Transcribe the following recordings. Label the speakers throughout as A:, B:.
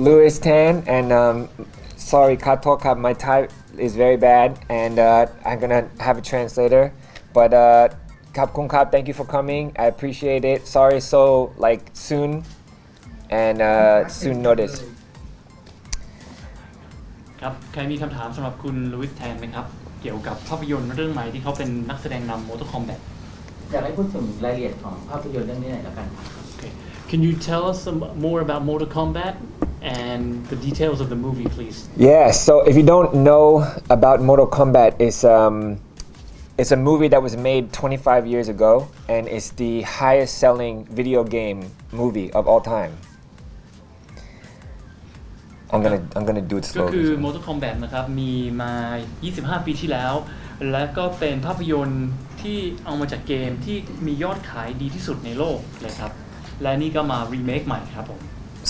A: Louis Tan, and sorry, Katoka, my Thai is very bad, and I'm gonna have a translator. But Kap Kung Kap, thank you for coming. I appreciate it. Sorry, so like soon, and soon notice.
B: ครับใครมีคำถามสำหรับคุณลุยส์แทนไหมครับเกี่ยวกับภาพยนตร์เรื่องใหม่ที่เขาเป็นนักแสดงนำ Mortal Kombat
C: อยากให้พูดถึงรายละเอียดของภาพยนตร์เรื่องนี้หน่อยละกัน
B: Okay. Can you tell us some more about Mortal Kombat and the details of the movie, please?
A: Yeah. So if you don't know about Mortal Kombat, it's a movie that was made 25 years ago, and it's the highest-selling video game movie of all time. I'm gonna do it
B: ก็
A: slowly.
B: คือ Mortal Kombat นะครับมีมา 25 ปีที่แล้ว และก็เป็นภาพยนตร์ที่เอามาจากเกมที่มียอดขายดีที่สุดในโลกเลยครับและนี่ก็มารีเมคใหม่ครับผม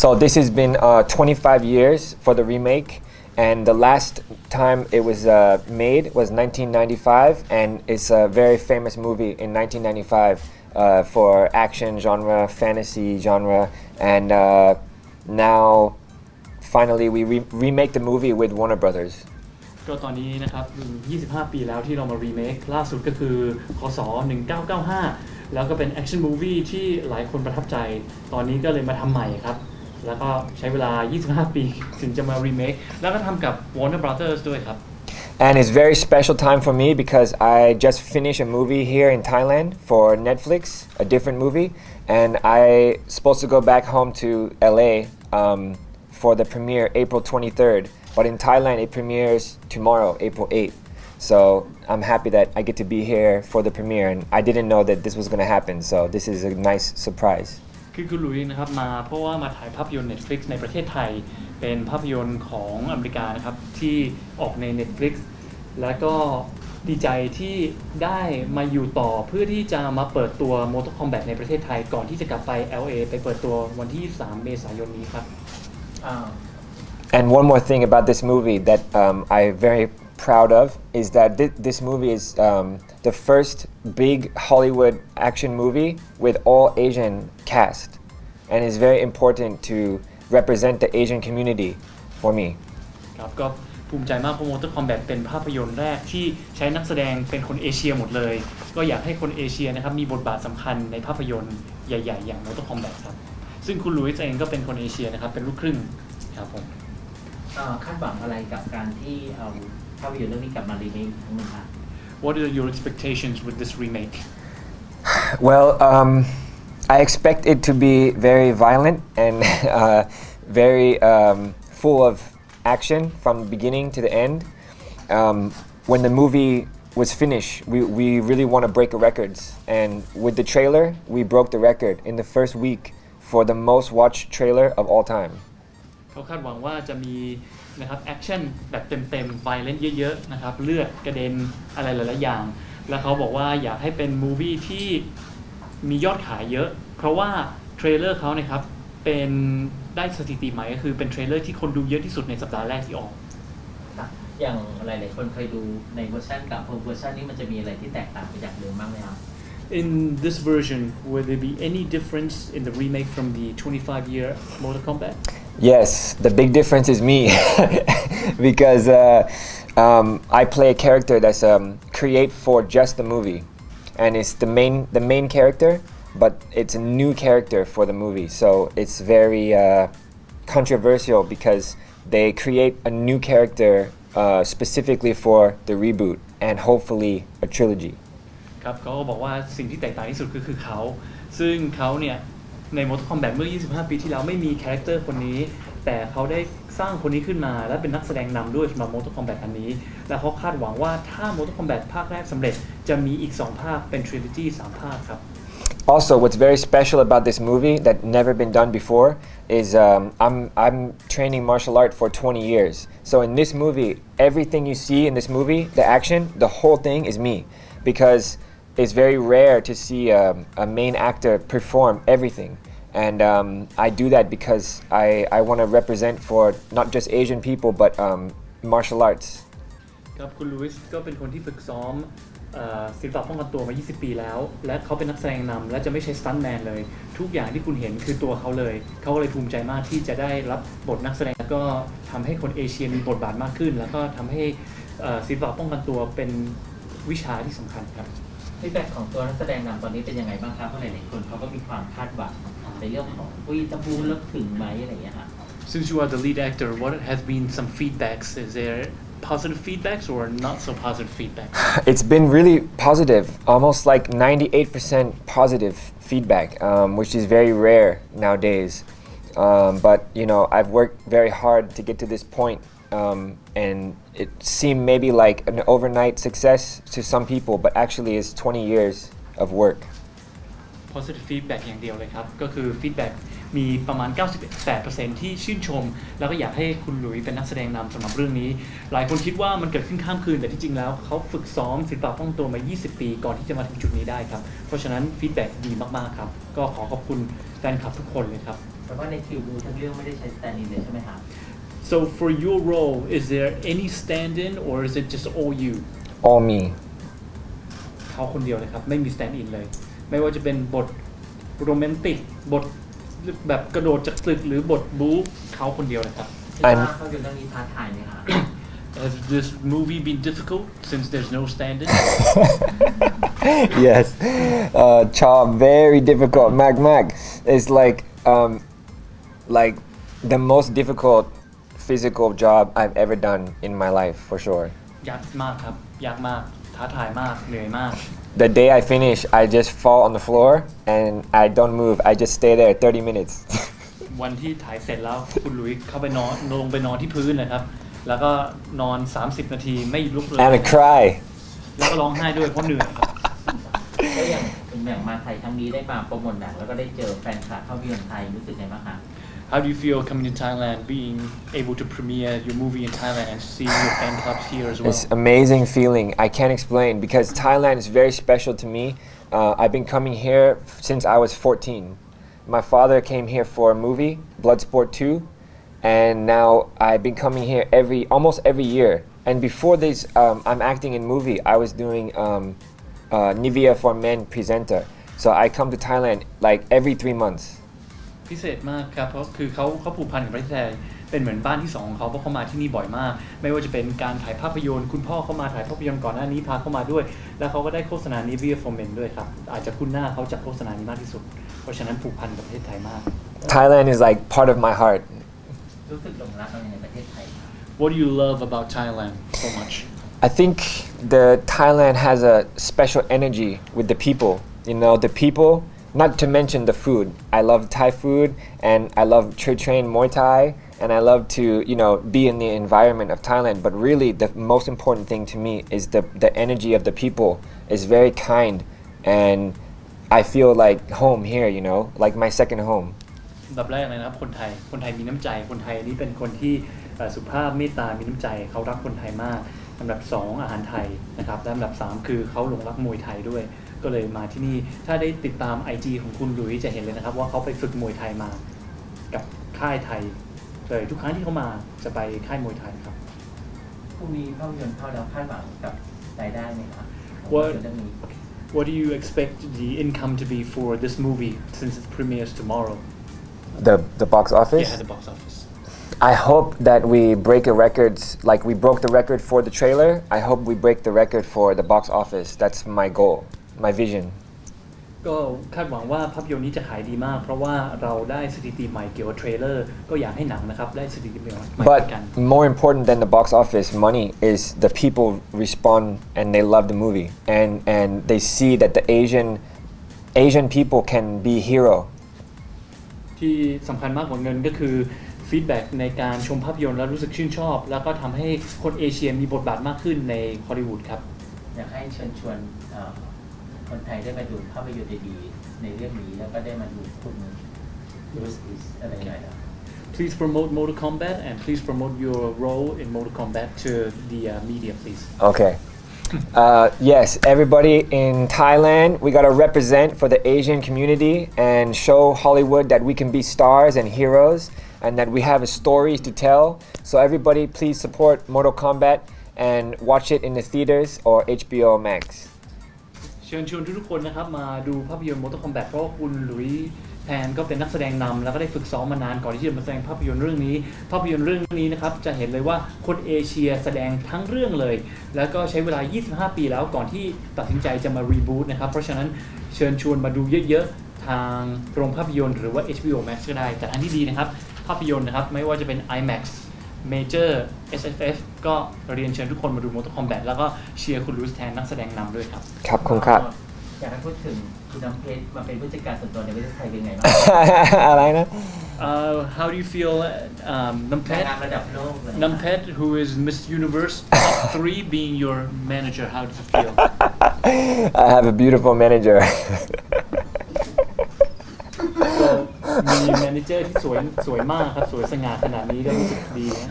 A: So this has been 25 years for the remake, and the last time it was made was 1995, and it's a very famous movie in 1995 for action genre, fantasy genre, and now finally we remake the movie with Warner Brothers.
B: ก็ตอนนี้นะครับ25 ปีแล้วที่เรามารีเมคล่าสุดก็คือคศ1995แล้วก็เป็นแอคชั่นมูฟวี่ที่หลายคนประทับใจตอนนี้ก็เลยมาทำใหม่ครับแล้วก็ใช้เวลา25 ปีถึงจะมารีเมคแล้วก็ทำกับ Warner Brothers ด้วยครับ
A: And it's very special time for me because I just finished a movie here in Thailand for Netflix, a different movie, and I supposed to go back home to LA for the premiere April 23rd, but in Thailand it premieres tomorrow, April 8th. So I'm happy that I get to be here for the premiere, and I didn't know that this was going to happen, so this is a nice surprise.
B: คือคุณหลุยส์นะครับมาเพราะว่ามาถ่ายภาพยนตร์ Netflix ในประเทศไทยเป็นภาพยนตร์ของอเมริกานะครับที่ออกใน Netflix และก็ดีใจที่ได้มาอยู่ต่อเพื่อที่จะมาเปิดตัว Mortal Kombat ในประเทศไทยก่อนที่จะกลับไป LA ไปเปิดตัววันที่23 เมษายนนี้ครับ
A: And one more thing about this movie that I'm very proud of is that this movie is the first big Hollywood action movie with all Asian cast, and it's very important to represent the Asian community for me.
B: ครับก็ภูมิใจมากเพราะ Mortal Kombat เป็นภาพยนตร์แรกที่ใช้นักแสดงเป็นคนเอเชียหมดเลยก็อยากให้คนเอเชียนะครับมีบทบาทสำคัญในภาพยนตร์ใหญ่ๆอย่าง Mortal Kombat ครับซึ่งคุณลุยส์เองก็เป็นคนเอเชียนะครับเป็นลูกครึ่งครับผม
C: คาดหวังอะไรกับการที่เอาภาพยนตร์เรื่องนี้กลับมารีเมคครั้งนึงคะ
B: What are your expectations with this remake?
A: Well, I expect it to be very violent and very full of action from the beginning to the end. When the movie was finished, we really want to break records, and with the trailer, we broke the record in the first week for the most watched trailer of all time.
B: เขาคาดหวังว่าจะมีนะครับแอคชั่นแบบเต็มๆไวเลนเยอะๆนะครับเลือดกระเด็นอะไรหลายๆอย่างแล้วเขาบอกว่าอยากให้เป็นมูวี่ที่มียอดขายเยอะเพราะว่าเทรลเลอร์เขาเนี่ยครับเป็นได้สถิติใหม่ก็คือเป็นเทรลเลอร์ที่คนดูเยอะที่สุดในสัปดาห์แรกที่ออก
C: อย่างหลายๆคนเคยดูในเวอร์ชันกับเวอร์ชันนี้มันจะมีอะไรที่แตกต่างไปจากเดิมบ้างไหมครับ
B: In this version, will there be any difference in the remake from the 25-year Mortal Kombat?
A: Yes, the big difference is me because I play a character that's created for just the movie, and it's the main character, but it's a new character for the movie, so it's very controversial because they create a new character specifically for the reboot and hopefully a trilogy.
B: ครับเขาก็บอกว่าสิ่งที่แตกต่างที่สุดก็คือเขาซึ่งเขาเนี่ยใน Mortal Kombat เมื่อ 25 ปีที่แล้วไม่มีคาแรคเตอร์คนนี้แต่เขาได้สร้างคนนี้ขึ้นมาและเป็นนักแสดงนำด้วยสำหรับ Mortal Kombat อันนี้และเขาคาดหวังว่าถ้า Mortal Kombat ภาคแรกสำเร็จจะมีอีก2ภาคเป็น trilogy 3 ภาคครับ
A: Also, what's very special about this movie that never been done before is I'm training martial art for 20 years. So in this movie, everything you see in this movie, the action, the whole thing is me, because it's very rare to see a main actor perform everything. And I do that because I want to represent for not just Asian people but martial arts.
B: ครับคุณลุยส์ก็เป็นคนที่ฝึกซ้อม ศิลปะป้องกันตัวมา 20 ปีแล้วและเขาเป็นนักแสดงนำและจะไม่ใช่สตันท์แมนเลยทุกอย่างที่คุณเห็นคือตัวเขาเลยเขาก็เลยภูมิใจมากที่จะได้รับบทนักแสดงแล้วก็ทำให้คนเอเชียมีบทบาทมากขึ้นแล้วก็ทำให้ศิลปะป้องกันตัวเป็นวิชาที่สำคัญครับ
C: ฟีดแบ็กของตัวนักแสดงนำตอนนี้เป็นยังไงบ้างครับเพราะหลายๆคนเขาก็มีความคาดหวังในเรื่องของจะพูดแล้วถึงไหมอะไรอย่างเงี้ยครับ
B: Since you are the lead actor, what has been some feedbacks? Is there positive feedbacks or not so positive feedbacks?
A: It's been really positive, almost like 98% positive feedback, which is very rare nowadays. But you know, I've worked very hard to get to this point, and it seemed maybe like an overnight success to some people, but actually it's 20 years of work.
B: Positive feedback อย่างเดียวเลยครับก็คือ feedback มีประมาณ 98% ที่ชื่นชมแล้วก็อยากให้คุณหลุยเป็นนักแสดงนำสำหรับเรื่องนี้หลายคนคิดว่ามันเกิดขึ้นข้ามคืนแต่ที่จริงแล้วเขาฝึกซ้อมศิลปะป้องกันตัวมา 20 ปีก่อนที่จะมาถึงจุดนี้ได้ครับเพราะฉะนั้น feedback ดีมากๆครับก็ขอขอบคุณแฟนคลับทุกคนเลยครับ
C: แต่ว่าในคิวบูทั้งเรื่องไม่ได้ใช้ stand-in เลยใช่ไหมครับ
B: So for your role is there any stand-in or is it just all you
A: All me
B: เขาคนเดียวเลยครับไม่มี stand-in เลยไม่ว่าจะเป็นบทโรแมนติกบทแบบกระโดดจากตึกหรือบทบู๊เขาคนเดียวเลยครับ
C: เขาอยู่เรื่องนี้ท้าทายไหมครับ
B: Has this movie been difficult since there's no stand-in?
A: Yes, Cha, very difficult. Mag, it's like the most difficult physical job I've ever done in my life for sure.
B: ยากมากครับยากมากท้าทายมากเหนื่อยมาก
A: The day I finish, I just fall on the floor and I don't move. I just stay there 30 minutes.
B: วันที่ถ่ายเสร็จแล้วคุณหลุยเข้าไปนอนลงไปนอนที่พื้นนะครับแล้วก็นอน30 นาทีไม่ลุกเลย
A: And I cry.
B: แล้วก็ร้องไห้ด้วยเพราะเหนื่อยครับ
C: แล้วอย่างมาไทยครั้งนี้ได้มาโปรโมทหนังแล้วก็ได้เจอแฟนคลับภาพยนตร์ไทยรู้สึกไงบ้างคะ
B: How do you feel coming to Thailand, being able to premiere your movie in Thailand and seeing your fan clubs here as well?
A: It's amazing feeling. I can't explain because Thailand is very special to me. I've been coming here since I was 14. My father came here for a movie, Bloodsport 2, and now I've been coming here almost every year. And before this, I'm acting in movie. I was doing Nivea for Men presenter. So I come to Thailand like every 3 months.
B: พิเศษมากครับเพราะคือเขาผูกพันกับประเทศไทยเป็นเหมือนบ้านที่2ของเขาเพราะเขามาที่นี่บ่อยมากไม่ว่าจะเป็นการถ่ายภาพยนตร์คุณพ่อเขามาถ่ายภาพยนตร์ก่อนหน้านี้พาเขามาด้วยแล้วเขาก็ได้โฆษณา Nivea for Men ด้วยครับอาจจะคุ้นหน้าเขาจากโฆษณานี้มากที่สุดเพราะฉะนั้นผูกพันกับประเทศไทยมาก
A: Thailand is like part of my heart.
C: รู้สึกหลงรักในประเทศไทย
B: What do you love about Thailand so much?
A: I think the Thailand has a special energy with the people. You know, the people, not to mention the food. I love Thai food and I love to train Muay Thai and I love to, you know, be in the environment of Thailand. But really the most important thing to me is the energy of the people is very kind and I feel like home here, you know, like my second home.
B: อันดับแรกเลยนะครับคนไทยมีน้ำใจคนไทยนี่เป็นคนที่สุภาพเมตตามีน้ำใจเขารักคนไทยมากอันดับ2อาหารไทยนะครับและอันดับ3คือเขาหลงรักมวยไทยด้วยก็เลยมาที่นี่ถ้าได้ติดตาม IG ของคุณหลุยจะเห็นเลยนะครับว่าเขาไปฝึกมวยไทยมากับค่ายไทยเลยทุกครั้งที่เขามาจะไปค่ายมวยไทยครับ
C: พรุ่งนี้ภาพยนตร์เข้าแล้วคาดหวังกับรายได้ไหมครับ
B: What do you expect the income to be for this movie since it premieres tomorrow?
A: The box office?
B: Yeah, the box office.
A: I hope that we break a record, like we broke the record for the trailer. I hope we break the record for the box office. That's my goal, my vision.
B: ก็คาดหวังว่าภาพยนตร์นี้จะขายดีมากเพราะว่าเราได้สถิติใหม่เกี่ยวกับเทรลเลอร์ก็อยากให้หนังนะครับได้สถิติใหม่กัน
A: But more important than the box office money is the people respond and they love the movie and they see that the Asian people can be hero.
B: ที่สำคัญมากกว่าเงินก็คือฟีดแบ็กในการชมภาพยนตร์แล้วรู้สึกชื่นชอบแล้วก็ทำให้คนเอเชียมีบทบาทมากขึ้นในฮอลลีวูดครับ
C: อยากให้เชิญชวนคนไทยได้มาดูภาพยนตร์ดีๆในเรื่องนี้แล้วก็ได้มาดูคุณดูอะไรหน่อยนะ
B: Please promote Mortal Kombat and please promote your role in Mortal Kombat to the media please.
A: Okay. Yes, everybody in Thailand, we gotta represent for the Asian community and show Hollywood that we can be stars and heroes and that we have stories to tell. So everybody please support Mortal Kombat and watch it in the theaters or HBO Max.
B: ชิญชวนทุกๆคนนะครับมาดูภาพยนตร์ Mortal Kombat เพราะว่าคุณหลุยส์แพนก็เป็นนักแสดงนำแล้วก็ได้ฝึกซ้อมมานานก่อนที่จะมาแสดงภาพยนตร์เรื่องนี้ภาพยนตร์เรื่องนี้นะครับจะเห็นเลยว่าคนเอเชียแสดงทั้งเรื่องเลยแล้วก็ใช้เวลา25 ปีแล้วก่อนที่ตัดสินใจจะมารีบูตนะครับเพราะฉะนั้นเชิญชวนมาดูเยอะๆทางโรงภาพยนตร์หรือว่า HBO Max ก็ได้แต่ทางที่ดีนะครับภาพยนตร์นะครับไม่ว่าจะเป็น IMAX Major SFF ก็เรียนเชิญทุกคนมาดู Mortal Kombat แล้วก็เชียร์คุณลุยส์แทนนักแสดงนำด้วยครับ
A: ครับคุณครับ
C: อยากให้พูดถึงคุณน้ำเพชรมาเป็นผู้จัดการส่วนตัวในประเทศไทยเป็นไงบ้าง
A: อะไรนะ
B: How do you feel น้ำเพชร
C: ระดับโลกเลย
B: น้ำเพชร who is Miss Universe top 3 being your manager how do you feel
A: I have a beautiful manager
B: มีแมเนเจอร์ที่สวยมากครับสวยสง่าขนาดนี้ก็รู้สึกดีนะ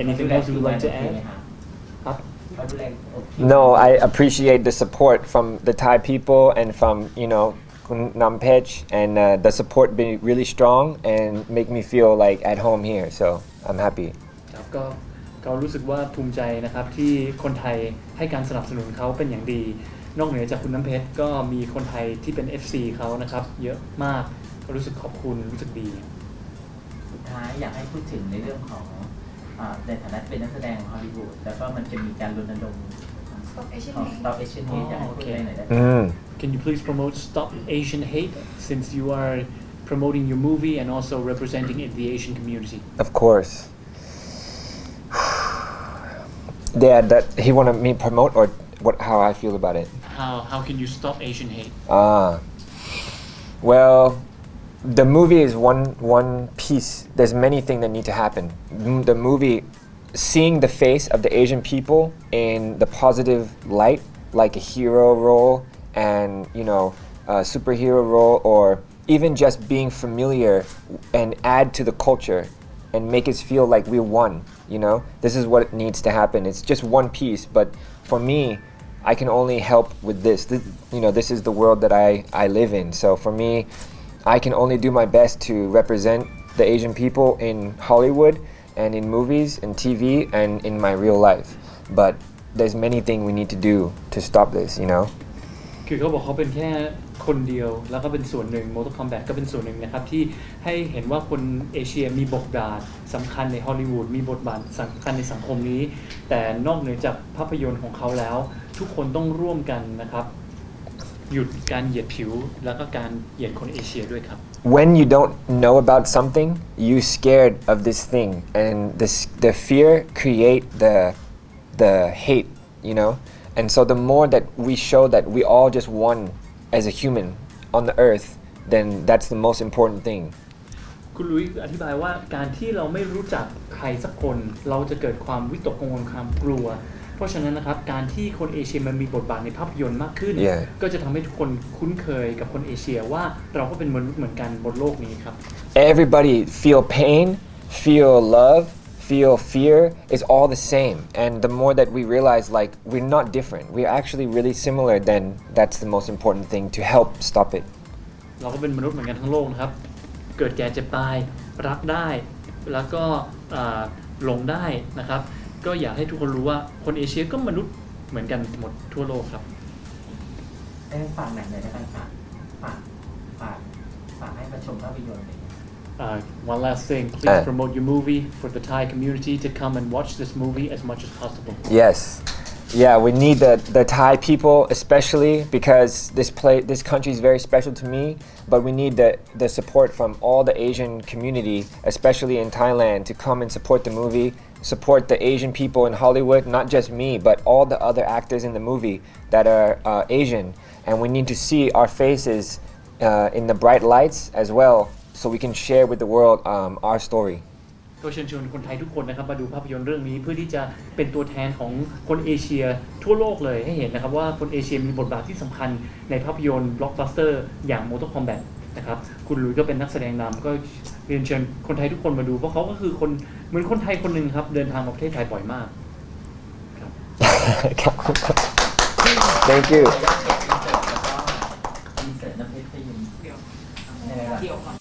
B: Anything else you would like to add ครับ
A: No, I appreciate the support from the Thai people and from Nampech, and the support being really strong and make me feel like at home here. So I'm happy.
B: ครับก็รู้สึกว่าภูมิใจนะครับที่คนไทยให้การสนับสนุนเขาเป็นอย่างดีนอกเหนือจากคุณน้ำเพชรก็มีคนไทยที่เป็น FC เขานะครับเยอะมากก็รู้สึกขอบคุณรู้สึกดี
C: สุดท้ายอยากให้พูดถึงในเรื่องของในฐานะเป็นนักแสดงฮอลลีวูดแล้วก็มันจะมีการรณรงค์
D: Stop Asian
C: ของ
D: Hate
C: Stop Asian Hate อยากให้พูดอะไรหน่อยได้ไหม
B: Can you please promote Stop Asian Hate since you are promoting your movie and also representing the Asian community?
A: Of course. Yeah, that he wanted me promote or how I feel about it.
B: How can you stop Asian hate?
A: Well, the movie is one piece. There's many things that need to happen. The movie, seeing the face of the Asian people in the positive light, like a hero role and a superhero role, or even just being familiar and add to the culture and make us feel like we're one. This is what needs to happen. It's just one piece, but for me, I can only help with this. This is the world that I live in. So for me, I can only do my best to represent the Asian people in Hollywood and in movies and TV and in my real life. But there's many things we need to do to stop this,
B: คือเขาบอกเขาเป็นแค่คนเดียวแล้วก็เป็นส่วนหนึ่ง Mortal Kombat ก็เป็นส่วนหนึ่งนะครับที่ให้เห็นว่าคนเอเชียมีบทบาทสำคัญในฮอลลีวูดมีบทบาทสำคัญในสังคมนี้แต่นอกเหนือจากภาพยนตร์ของเขาแล้วทุกคนต้องร่วมกันนะครับหยุดการเหยียดผิวแล้วก็การเหยียดคนเอเชียด้วยครับ
A: When you don't know about something, you scared of this thing, and the fear create the hate, And so the more that we show that we all just one as a human on the earth, then that's the most important thing.
B: คุณลุยอธิบายว่าการที่เราไม่รู้จักใครสักคนเราจะเกิดความวิตกกังวลความกลัวเพราะฉะนั้นนะครับการที่คนเอเชียมันมีบทบาทในภาพยนตร์มากขึ้น ก็จะทำให้ทุกคนคุ้นเคยกับคนเอเชียว่าเราก็เป็นมนุษย์เหมือนกันบนโลกนี้ครับ
A: Everybody feel pain, feel love, feel fear is all the same, and the more that we realize like we're not different, we're actually really similar, then that's the most important thing to help stop it.
B: เราก็เป็นมนุษย์เหมือนกันทั้งโลกนะครับเกิดแก่เจ็บตายรักได้แล้วก็หลงได้นะครับก็อยากให้ทุกคนรู้ว่าคนเอเชียก็มนุษย์เหมือนกันหมดทั่วโลกครับ
C: ฝากหนังหน่อยนะครับฝากให้มาชมภาพยนตร์
B: One last thing, please promote your movie for the Thai community to come and watch this movie as much as possible.
A: Yes. Yeah, we need the Thai people especially because this country is very special to me, but we need the support from all the Asian community, especially in Thailand, to come and support the movie, support the Asian people in Hollywood, not just me, but all the other actors in the movie that are Asian, and we need to see our faces in the bright lights as well, so we can share with the world our story.
B: ก็เชิญชวนคนไทยทุกคนนะครับมาดูภาพยนตร์เรื่องนี้เพื่อที่จะเป็นตัวแทนของคนเอเชียทั่วโลกเลยให้เห็นนะครับว่าคนเอเชียมีบทบาทที่สำคัญในภาพยนตร์บล็อกบัสเตอร์อย่าง Mortal Kombat นะครับคุณหลุยส์ก็เป็นนักแสดงนำก็เรียนเชิญคนไทยทุกคนมาดูเพราะเขาก็คือคนเหมือนคนไทยคนหนึ่งครับเดินทางมาประเทศไทยบ่อยมาก
A: ครับ Thank you.